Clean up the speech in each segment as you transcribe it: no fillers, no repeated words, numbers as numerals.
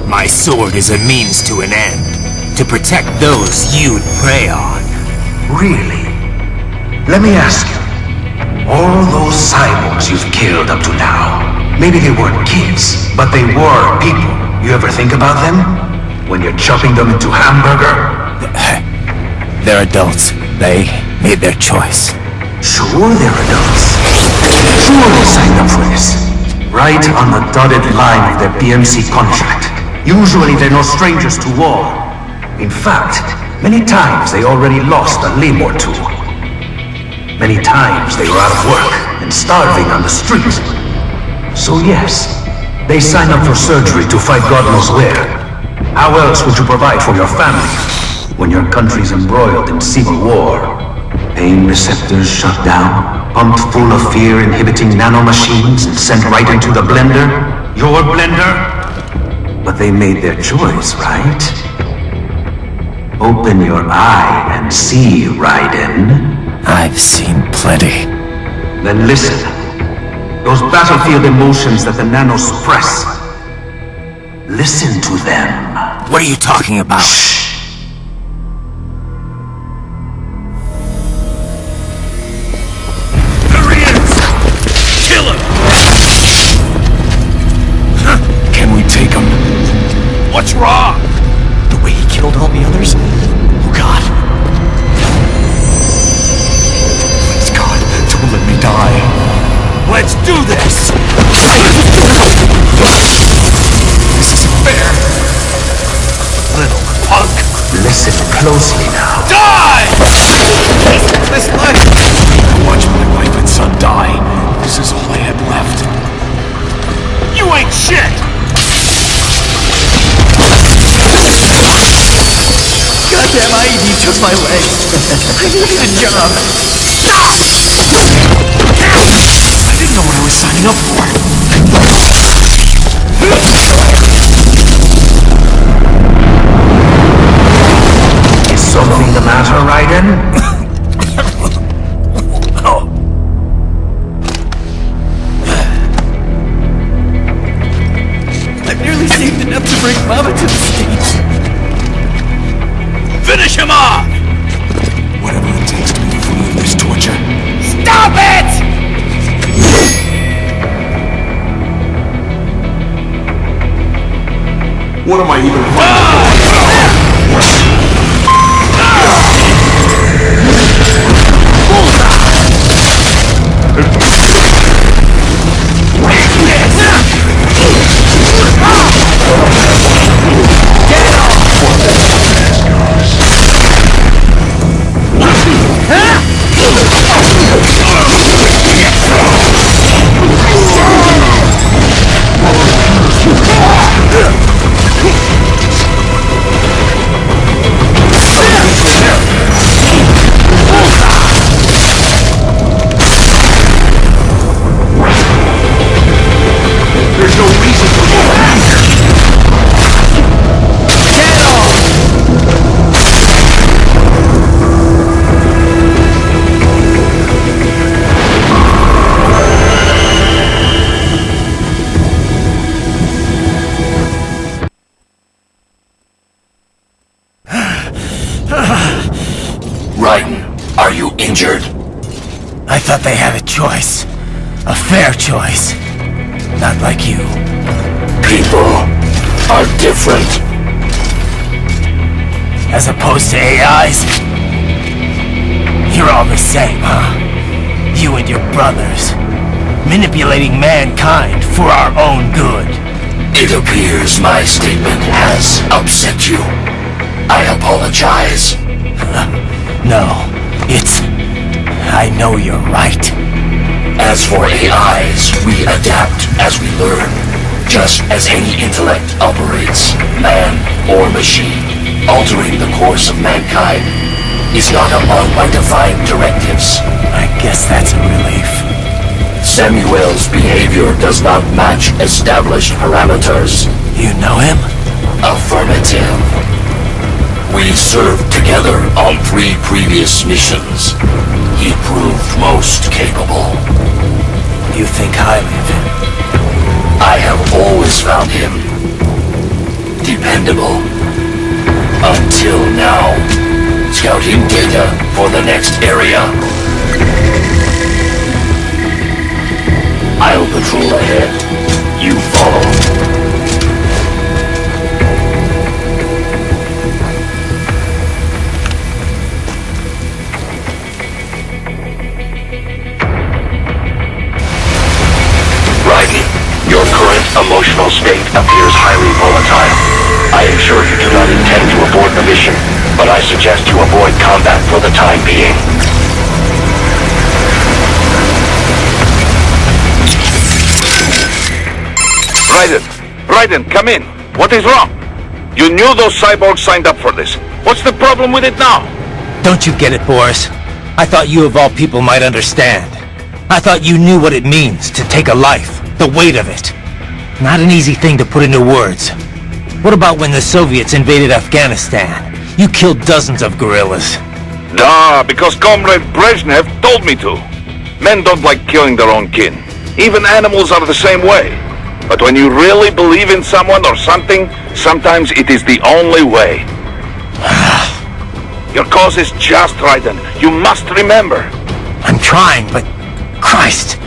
My sword is a means to an end, to protect those you'd prey on. Really? Let me ask you, all those cyborgs you've killed up to now, maybe they weren't kids, but they were people. You ever think about them? When you're chopping them into hamburger? They're adults. They made their choice. Sure they're adults. Sure they signed up for this. Right on the dotted line of their BMC contract. Usually they're no strangers to war. In fact, many times they already lost a limb or two. Many times they were out of work and starving on the street. So yes, they signed up for surgery to fight God knows where. How else would you provide for your family when your country's embroiled in civil war? Pain receptors shut down, pumped full of fear-inhibiting nanomachines and sent right into the blender? Your blender? But they made their choice, right? Open your eye and see, Raiden. I've seen plenty. Then listen. Those battlefield emotions that the nanos suppress. Listen to them. What are you talking about? Shh. What's wrong? The way he killed all the others? Oh God. Please God, don't let me die. Let's do this! This isn't fair. Little punk. Listen closely now. Die! This life. I watched my wife and son die. This is all I had left. You ain't shit! Goddamn, he took my leg. I needed a job. Stop! I didn't know what I was signing up for. Is something the matter, Raiden? I've nearly saved enough to bring Mama to the States. Finish him off! Whatever it takes to be free of this torture. Stop it! What am I even fighting? Raiden, are you injured? I thought they had a choice. A fair choice. Not like you. People, are different. As opposed to AIs? You're all the same, huh? You and your brothers. Manipulating mankind for our own good. It appears my statement has upset you. I apologize. No, I know you're right. As for AIs, we adapt as we learn. Just as any intellect operates, man or machine, altering the course of mankind is not among my defined directives. I guess that's a relief. Samuel's behavior does not match established parameters. You know him? Affirmative. We served together on 3 previous missions. He proved most capable. You think highly of him? I have always found him dependable. Until now. Scouting data for the next area. I'll patrol ahead. You follow. Raiden, your current emotional state appears highly volatile. I am sure you do not intend to abort the mission, but I suggest you avoid combat for the time being. Raiden, come in. What is wrong? You knew those cyborgs signed up for this. What's the problem with it now? Don't you get it, Boris? I thought you of all people might understand. I thought you knew what it means to take a life, the weight of it. Not an easy thing to put into words. What about when the Soviets invaded Afghanistan? You killed dozens of guerrillas. Duh, because Comrade Brezhnev told me to. Men don't like killing their own kin. Even animals are the same way. But when you really believe in someone or something, sometimes it is the only way. Your cause is just, Raiden. You must remember. I'm trying, but... Christ!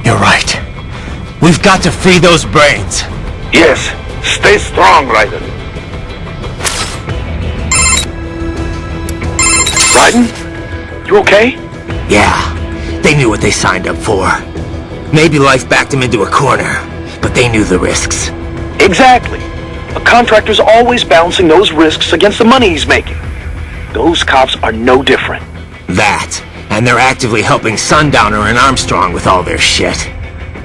You're right. We've got to free those brains. Yes, stay strong, Raiden. Raiden? You okay? Yeah, they knew what they signed up for. Maybe life backed them into a corner, but they knew the risks. Exactly. A contractor's always balancing those risks against the money he's making. Those cops are no different. That, and they're actively helping Sundowner and Armstrong with all their shit.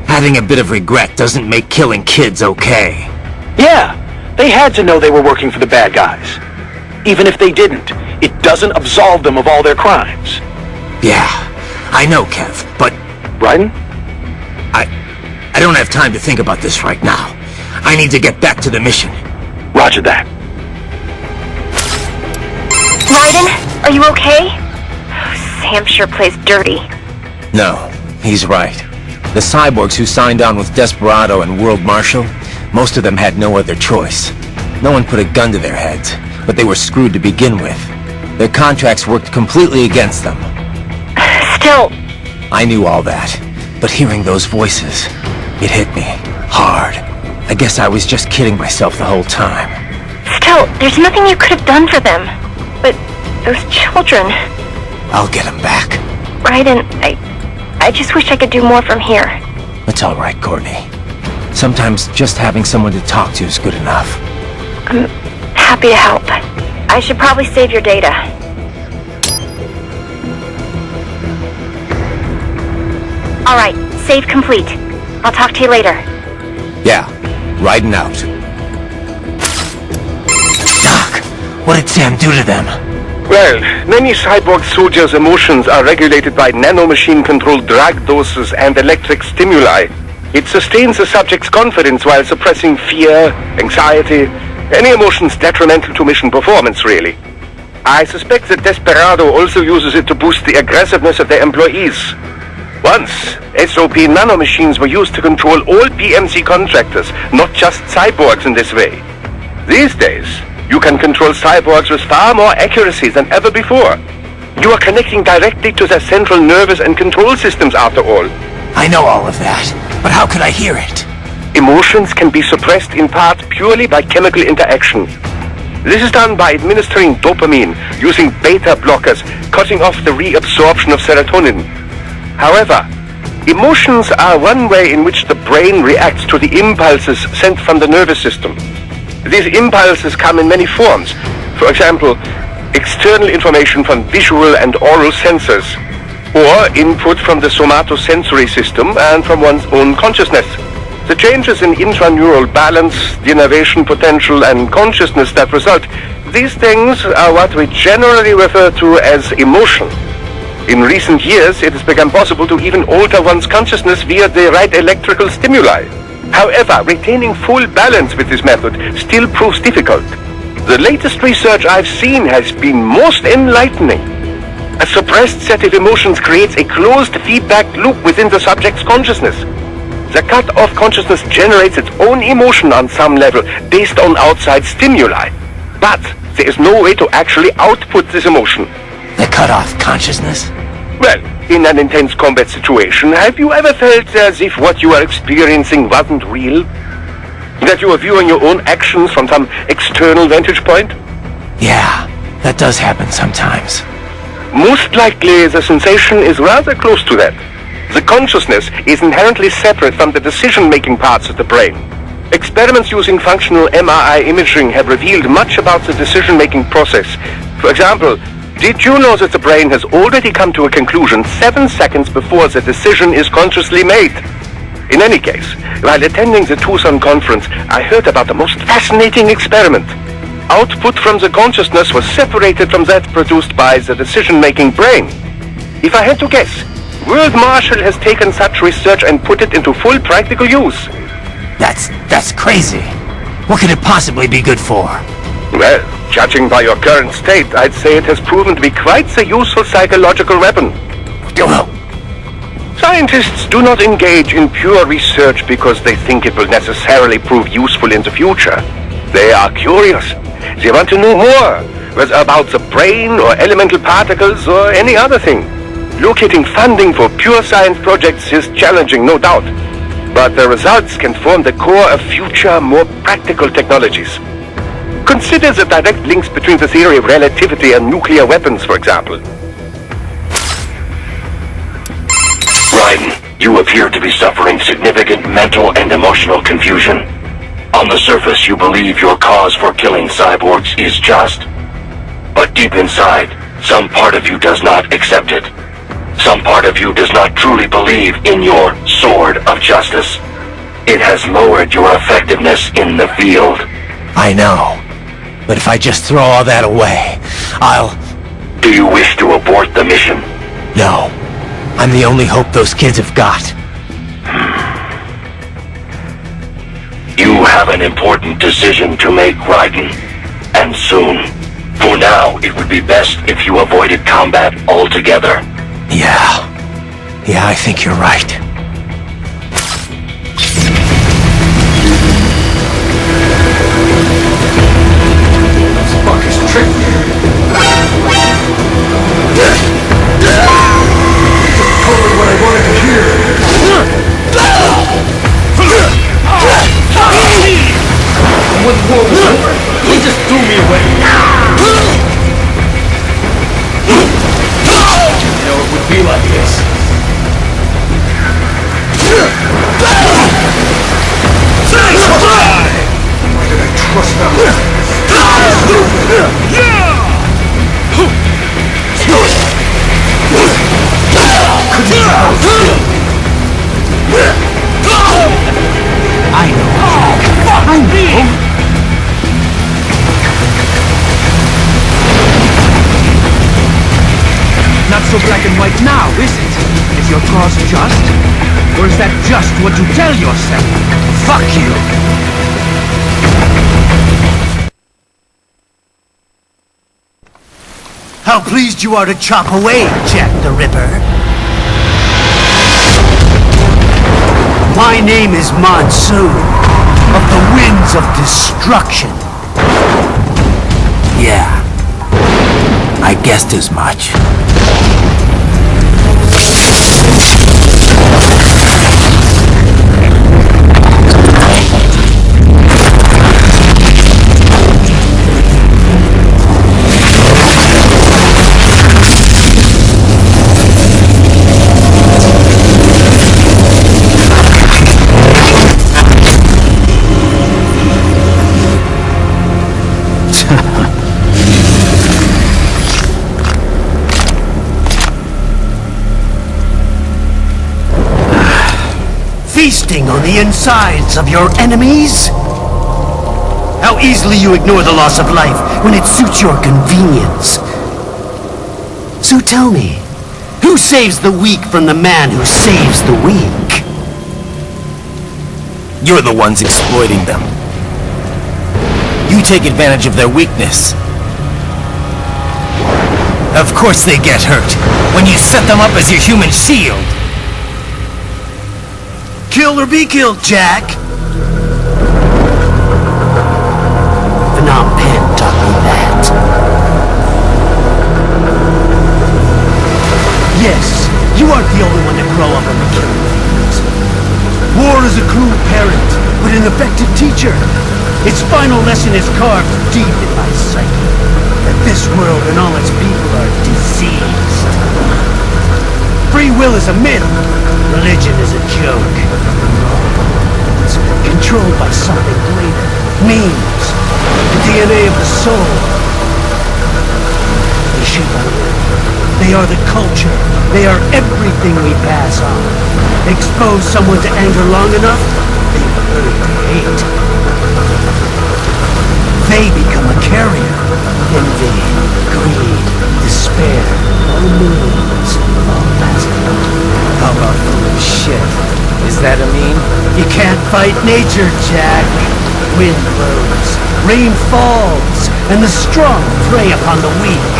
Having a bit of regret doesn't make killing kids okay. Yeah, they had to know they were working for the bad guys. Even if they didn't, it doesn't absolve them of all their crimes. Yeah, I know, Kev, but... Raiden? I don't have time to think about this right now. I need to get back to the mission. Roger that. Raiden, are you okay? Sam sure plays dirty. No, he's right. The cyborgs who signed on with Desperado and World Marshal, most of them had no other choice. No one put a gun to their heads, but they were screwed to begin with. Their contracts worked completely against them. Still... I knew all that, but hearing those voices, it hit me hard. I guess I was just kidding myself the whole time. Still, there's nothing you could have done for them. But those children... I'll get them back. Raiden, I just wish I could do more from here. It's all right, Courtney. Sometimes just having someone to talk to is good enough. I'm happy to help. I should probably save your data. All right, save complete. I'll talk to you later. Yeah, riding out. Doc, what did Sam do to them? Well, many cyborg soldiers' emotions are regulated by nanomachine-controlled drug doses and electric stimuli. It sustains the subject's confidence while suppressing fear, anxiety, any emotions detrimental to mission performance, really. I suspect that Desperado also uses it to boost the aggressiveness of their employees. Once, SOP nanomachines were used to control all PMC contractors, not just cyborgs in this way. These days, you can control cyborgs with far more accuracy than ever before. You are connecting directly to their central nervous and control systems after all. I know all of that, but how could I hear it? Emotions can be suppressed in part purely by chemical interaction. This is done by administering dopamine, using beta blockers, cutting off the reabsorption of serotonin. However, emotions are one way in which the brain reacts to the impulses sent from the nervous system. These impulses come in many forms. For example, external information from visual and oral sensors, or input from the somatosensory system and from one's own consciousness. The changes in intraneural balance, the innervation potential, and consciousness that result, these things are what we generally refer to as emotion. In recent years, it has become possible to even alter one's consciousness via the right electrical stimuli. However, retaining full balance with this method still proves difficult. The latest research I've seen has been most enlightening. A suppressed set of emotions creates a closed feedback loop within the subject's consciousness. The cut-off consciousness generates its own emotion on some level based on outside stimuli. But there is no way to actually output this emotion. The cut-off consciousness? Well, in an intense combat situation, have you ever felt as if what you are experiencing wasn't real? That you are viewing your own actions from some external vantage point? Yeah, that does happen sometimes. Most likely, the sensation is rather close to that. The consciousness is inherently separate from the decision-making parts of the brain. Experiments using functional MRI imaging have revealed much about the decision-making process. For example, did you know that the brain has already come to a conclusion 7 seconds before the decision is consciously made? In any case, while attending the Tucson conference, I heard about the most fascinating experiment. Output from the consciousness was separated from that produced by the decision-making brain. If I had to guess, World Marshall has taken such research and put it into full practical use. That's crazy. What could it possibly be good for? Well, judging by your current state, I'd say it has proven to be quite a useful psychological weapon. Well, scientists do not engage in pure research because they think it will necessarily prove useful in the future. They are curious. They want to know more, whether about the brain or elemental particles or any other thing. Locating funding for pure science projects is challenging, no doubt. But the results can form the core of future, more practical technologies. Consider the direct links between the theory of relativity and nuclear weapons, for example. Raiden, you appear to be suffering significant mental and emotional confusion. On the surface, you believe your cause for killing cyborgs is just. But deep inside, some part of you does not accept it. Some part of you does not truly believe in your sword of justice. It has lowered your effectiveness in the field. I know. But if I just throw all that away, I'll... Do you wish to abort the mission? No. I'm the only hope those kids have got. You have an important decision to make, Raiden. And soon. For now, it would be best if you avoided combat altogether. Yeah, I think you're right. This fucker's tricked me. Told me what I wanted to hear. When the war was over, he just threw me away. You know, it would be like this. Why did I trust them? I know. Not so black and white now, is it? Is your cause just? Or is that just what you tell yourself? Fuck you! How pleased you are to chop away, Jack the Ripper. My name is Monsoon, of the Winds of Destruction. Yeah, I guessed as much. the insides of your enemies? How easily you ignore the loss of life when it suits your convenience. So tell me, who saves the weak from the man who saves the weak? You're the ones exploiting them. You take advantage of their weakness. Of course they get hurt when you set them up as your human shield. Kill or be killed, Jack. Phnom Penh taught me that. Yes, you aren't the only one to grow up on the killing fields. War is a cruel parent, but an effective teacher. Its final lesson is carved deep in my psyche. That this world and all its people are diseased. Free will is a myth. Religion is a joke. It's controlled by something greater. Memes. The DNA of the soul. They shape our will. They are the culture. They are everything we pass on. Expose someone to anger long enough, they learn to hate. They become a carrier. Envy, greed, despair, all moods, all passing. How about foolish shit? Is that a meme? You can't fight nature, Jack. Wind blows, rain falls, and the strong prey upon the weak.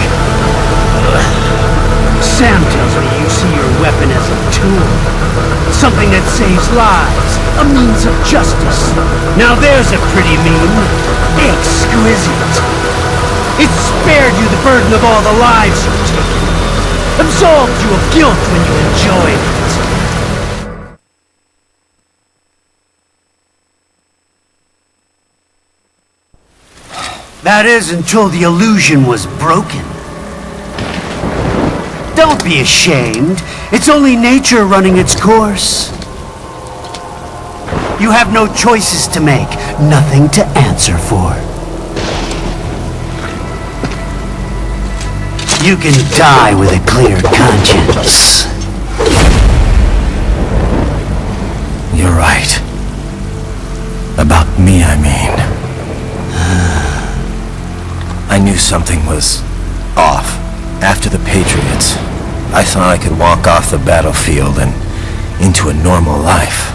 Sam tells me you see your weapon as a tool. Something that saves lives. A means of justice. Now there's a pretty meme. Exquisite. It spared you the burden of all the lives you've taken. Absolved you of guilt when you enjoyed it. That is until the illusion was broken. Don't be ashamed. It's only nature running its course. You have no choices to make, nothing to answer for. You can die with a clear conscience. You're right. About me, I mean. I knew something was off. After the Patriots, I thought I could walk off the battlefield and into a normal life.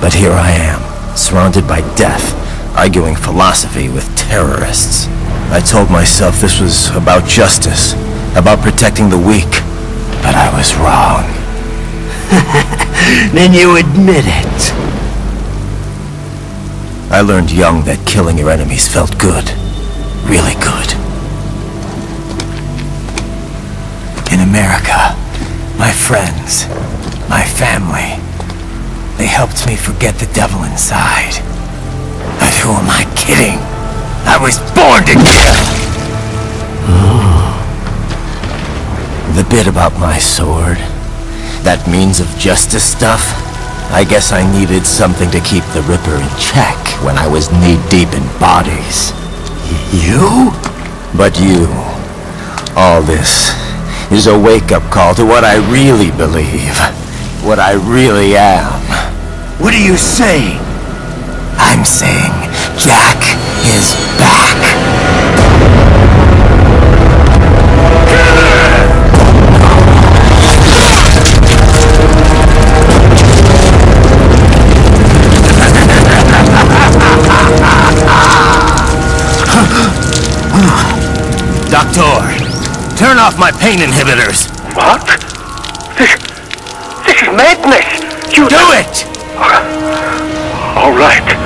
But here I am, surrounded by death, arguing philosophy with terrorists. I told myself this was about justice, about protecting the weak. But I was wrong. Then you admit it. I learned young that killing your enemies felt good. Really good. In America, my friends, my family, they helped me forget the devil inside. But who am I kidding? I was born to kill! The bit about my sword, that means of justice stuff, I guess I needed something to keep the Ripper in check when I was knee-deep in bodies. You? But you, all this is a wake-up call to what I really believe, what I really am. What are you saying? I'm saying Jack is back. Doctor, turn off my pain inhibitors. What? This is madness! You do it! All right.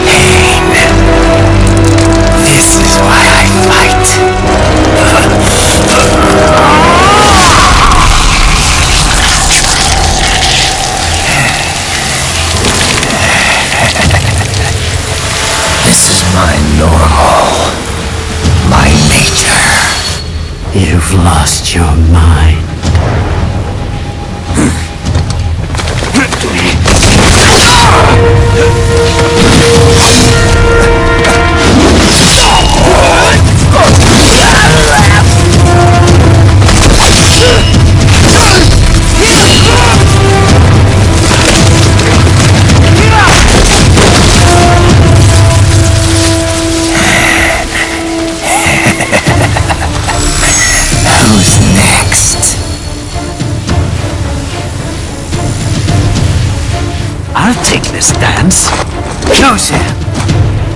Pain. This is why I fight. This is my normal. My nature. You've lost your mind. Go, Sam.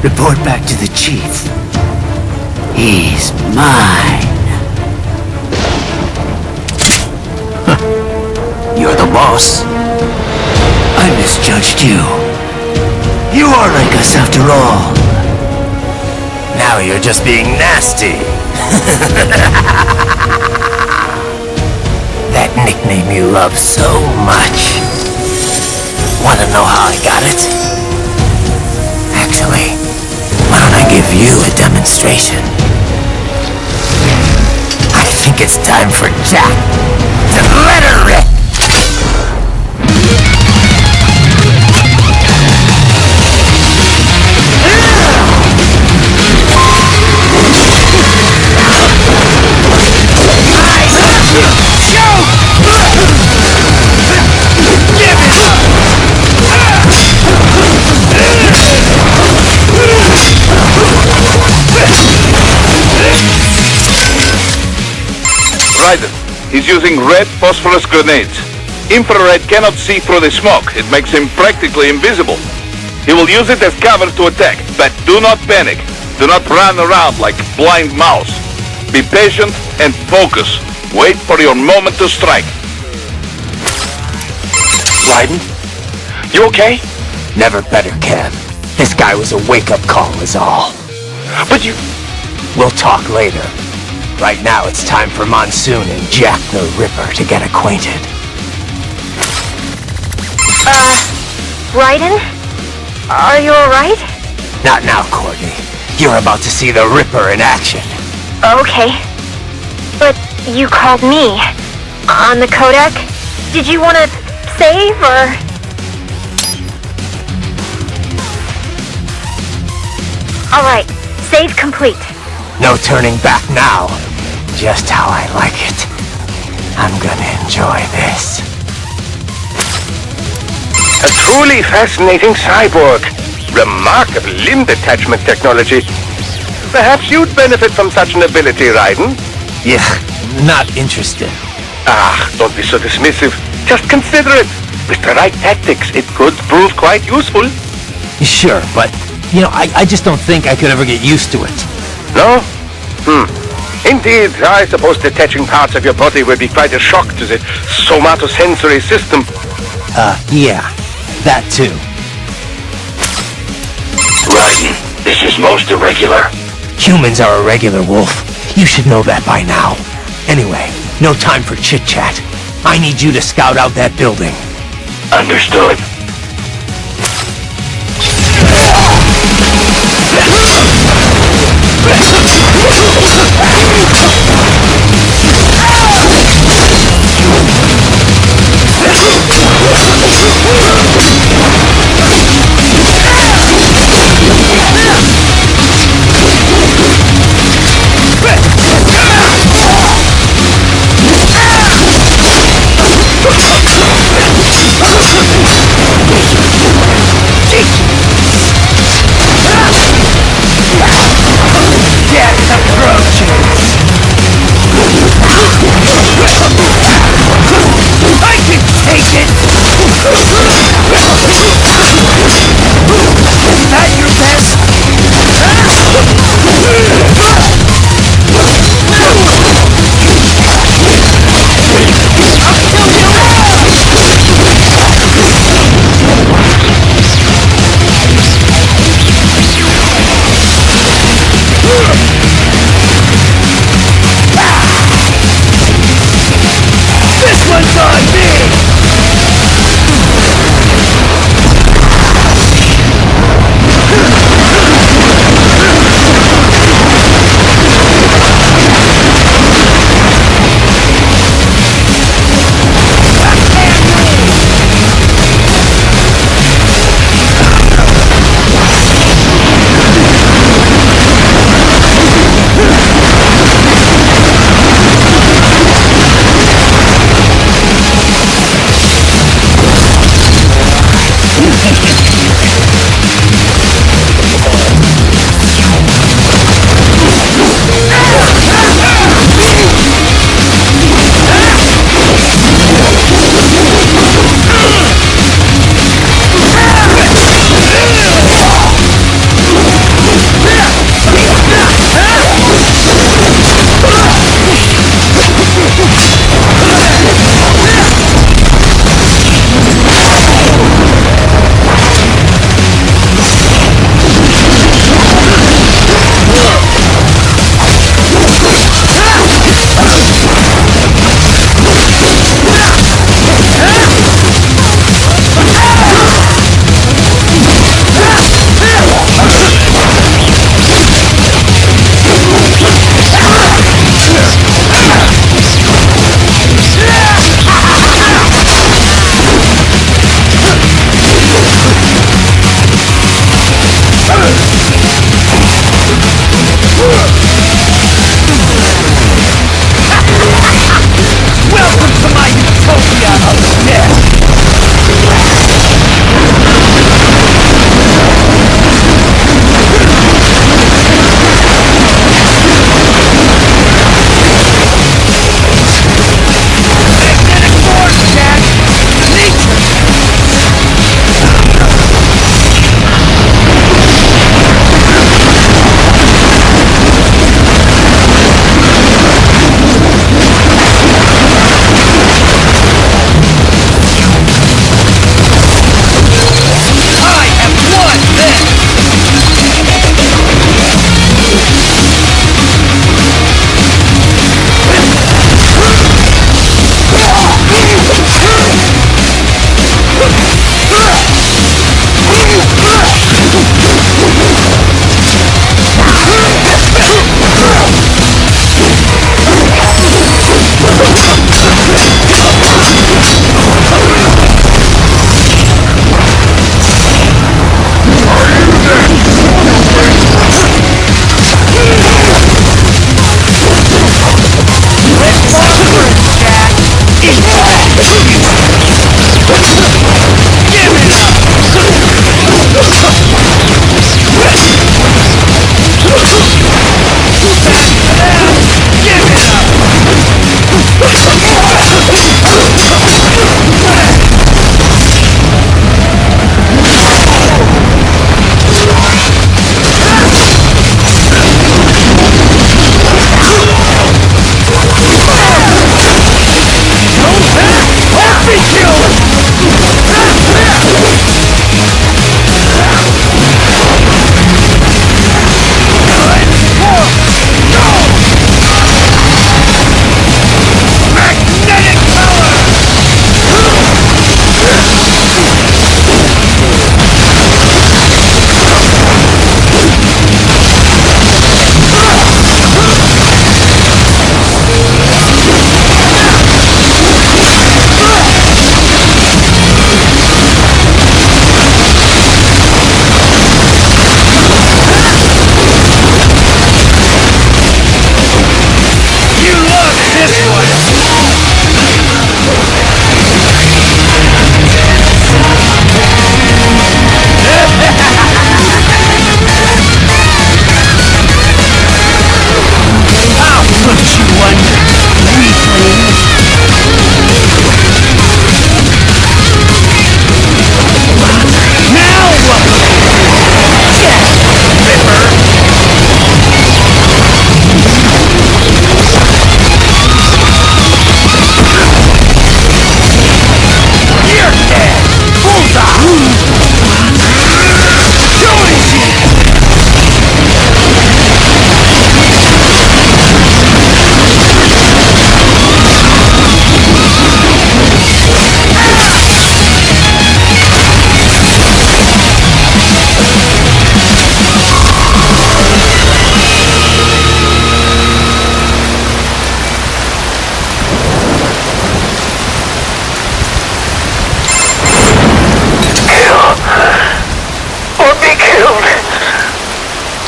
Report back to the chief. He's mine. You're the boss. I misjudged you. You are like us after all. Now you're just being nasty. That nickname you love so much. Wanna know how I got it? Actually, why don't I give you a demonstration? I think it's time for Jack to let her rip. Raiden. He's using red phosphorus grenades. Infrared cannot see through the smoke. It makes him practically invisible. He will use it as cover to attack, but do not panic. Do not run around like blind mouse. Be patient and focus. Wait for your moment to strike. Raiden? You okay? Never better, Kev. This guy was a wake-up call is all. But you... We'll talk later. Right now it's time for Monsoon and Jack the Ripper to get acquainted. Raiden? Are you alright? Not now, Courtney. You're about to see the Ripper in action. Okay. But you called me. On the codec? Did you want to save, or...? Alright, save complete. No turning back now. Just how I like it. I'm gonna enjoy this. A truly fascinating cyborg. Remarkable limb detachment technology. Perhaps you'd benefit from such an ability, Raiden? Yeah, not interested. Ah, don't be so dismissive. Just consider it. With the right tactics, it could prove quite useful. Sure, but, you know, I just don't think I could ever get used to it. No? Indeed, I suppose detaching parts of your body would be quite a shock to the somatosensory system. Yeah, that too. Raiden, this is most irregular. Humans are irregular, Wolf. You should know that by now. Anyway, no time for chit-chat. I need you to scout out that building. Understood.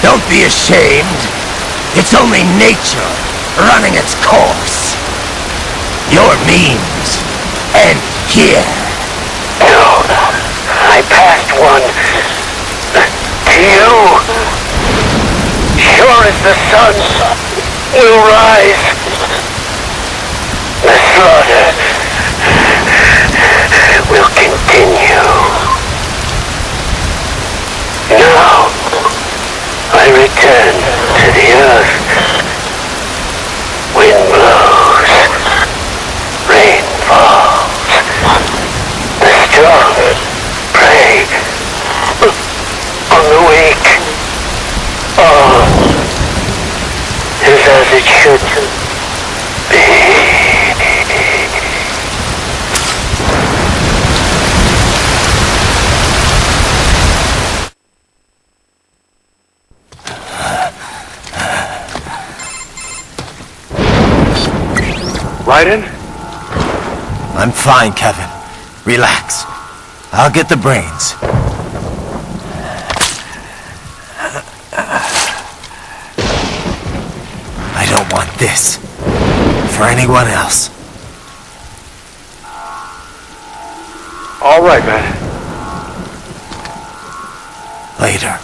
Don't be ashamed. It's only nature running its course. Your means end here. No, I passed one to you. Sure as the sun will rise, the slaughter will continue. Now, I return to the earth. Wind blows, rain falls. The strong prey on the weak. All is as it should be. Raiden? I'm fine, Kevin. Relax. I'll get the brains. I don't want this for anyone else. All right, man. Later.